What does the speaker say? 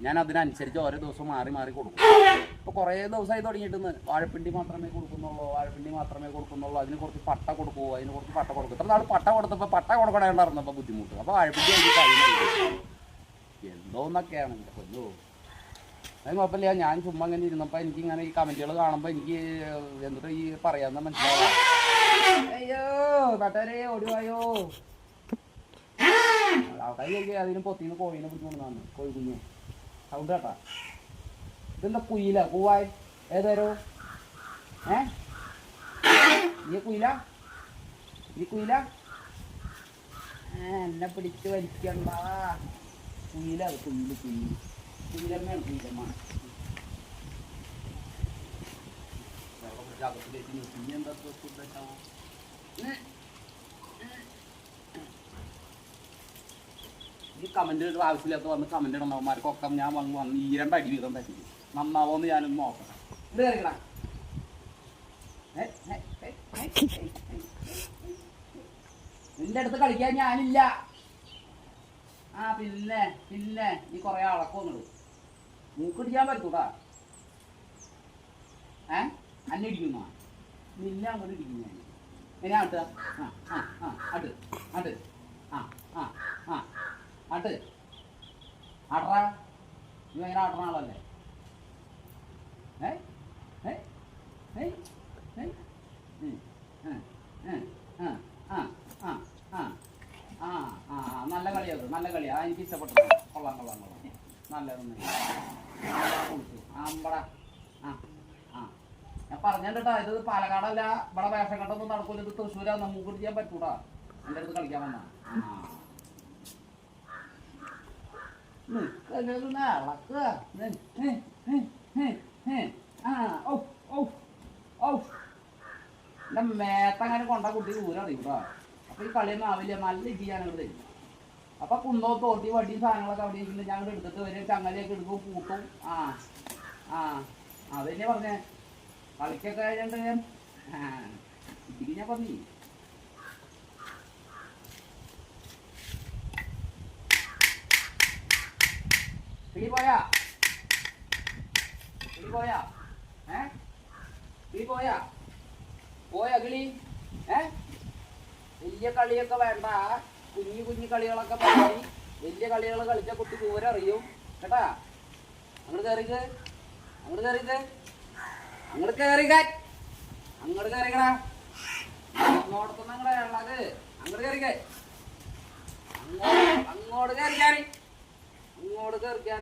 ഞാൻ അതിനനുസരിച്ച് ഓരോ ദിവസം മാറി മാറി കൊടുക്കും. ഇപ്പോൾ കുറേ ദിവസമായി തുടങ്ങിയിട്ടെന്ന് വാഴപ്പിണ്ടി മാത്രമേ കൊടുക്കുന്നുള്ളൂ. അതിന് കുറച്ച് പട്ട കൊടുക്കുമോ, ഇത്ര നാൾ പട്ട കൊടുത്തപ്പോൾ പട്ട കൊടുക്കണേണ്ടായിരുന്നപ്പോൾ ബുദ്ധിമുട്ട്. അപ്പോൾ വാഴപ്പിണ്ടി എനിക്ക് കഴിയുന്നില്ല എന്തോന്നൊക്കെയാണ് കൊല്ലോ. അത് കുഴപ്പമില്ല. ഞാൻ ചുമ്മാ ഇങ്ങനെ ഇരുന്നപ്പോൾ എനിക്കിങ്ങനെ ഈ കമൻറ്റുകൾ കാണുമ്പോൾ എനിക്ക് എന്നിട്ട് ഈ പറയാമെന്ന് മനസ്സിലാവാം. അയ്യോ തട്ടാരേ ഓടിവായോ. ആൾക്കാർ അതിന് പൊത്തിന്ന് കോഴീനെ പിടിച്ചുകൊണ്ടാണ്. കോഴി കുഞ്ഞു സൗണ്ട് കേട്ടാ. ഇതെന്താ കുയില കൂവായി ഏതാരോ നീ കുയില എന്നെ പിടിച്ച് വലിക്കണ്ട. കുയില അത് കുയിലമ്മയാണ് കുയിലമ്മ. അകത്തിലേക്ക് നിർത്തി എന്താ ഫുഡാവും. ഈ കമൻറ്റ് ആവശ്യമില്ലാത്ത വന്ന് കമൻറ്റ് ഇടണവന്മാർക്കൊക്കെ ഞാൻ വന്ന് ഈ 2 അടി വീതം തട്ടി നന്നാവോന്ന് ഞാനൊന്ന് നോക്കണം. ഇത് കറിക്കടാ. നിന്റെ അടുത്ത് കളിക്കാൻ ഞാനില്ല. പിന്നെ നീ കൊറേ അളക്കൊന്നിടും. മൂക്കിടിക്കാൻ പറ്റൂടാ. അന്നെ ഇടിക്കുന്ന നിന്നെ അങ്ങോട്ട് ഇടിക്കും ഞാൻ. എങ്ങനെ ആട്ടുക? ആട്ടറാ. നീ ഭയങ്കര ആട്ടണ ആളല്ലേ. നല്ല കളിയത്, നല്ല കളിയാ. എനിക്ക് ഇഷ്ടപ്പെട്ടു. കൊള്ളാം. നല്ലതൊന്നും അമ്പട. ഞാൻ പറഞ്ഞേട്ടാ, ഇത് പാലക്കാടല്ല. ഇവിടെ വേഷം കണ്ടൊന്നും നടക്കൂല. ഇത് തൃശ്ശൂരാ. നമുക്ക് ചെയ്യാൻ പറ്റൂടാ. എൻ്റെ അടുത്ത് കളിക്കാൻ വന്നാ എന്റെ മേത്തങ്ങനെ കൊണ്ട കുട്ടി ഊരറിയൂടാ. അപ്പൊ ഈ കളിയൊന്നും ആവില്ല. നല്ല ഇടി ഞാനങ്ങോട്ട് തരും. അപ്പൊ കുന്നോ തോട്ടി വടി സാധനങ്ങളൊക്കെ അവിടെ ഇരിക്കുന്നത് ഞങ്ങൾ എടുത്തിട്ട് വരും. ചങ്ങലയൊക്കെ എടുക്കും, പൂട്ടും. അതന്നെ പറഞ്ഞേ. കളിക്കൊക്കെ കഴിഞ്ഞിട്ട് ഞാൻ ഇടിക്ക് ഞാൻ പറഞ്ഞു. കിളി പോയാ കിളി. വലിയ കളിയൊക്കെ വേണ്ട. കുഞ്ഞു കളികളൊക്കെ പറയും. വലിയ കളികൾ കളിച്ച കുട്ടി ദൂരം അറിയും കേട്ടാ. അങ്ങോട്ട് കയറിക്കടാ. അങ്ങോട്ട് കയറിക്കടാ. അങ്ങോട്ട് കയറിക്കാൻ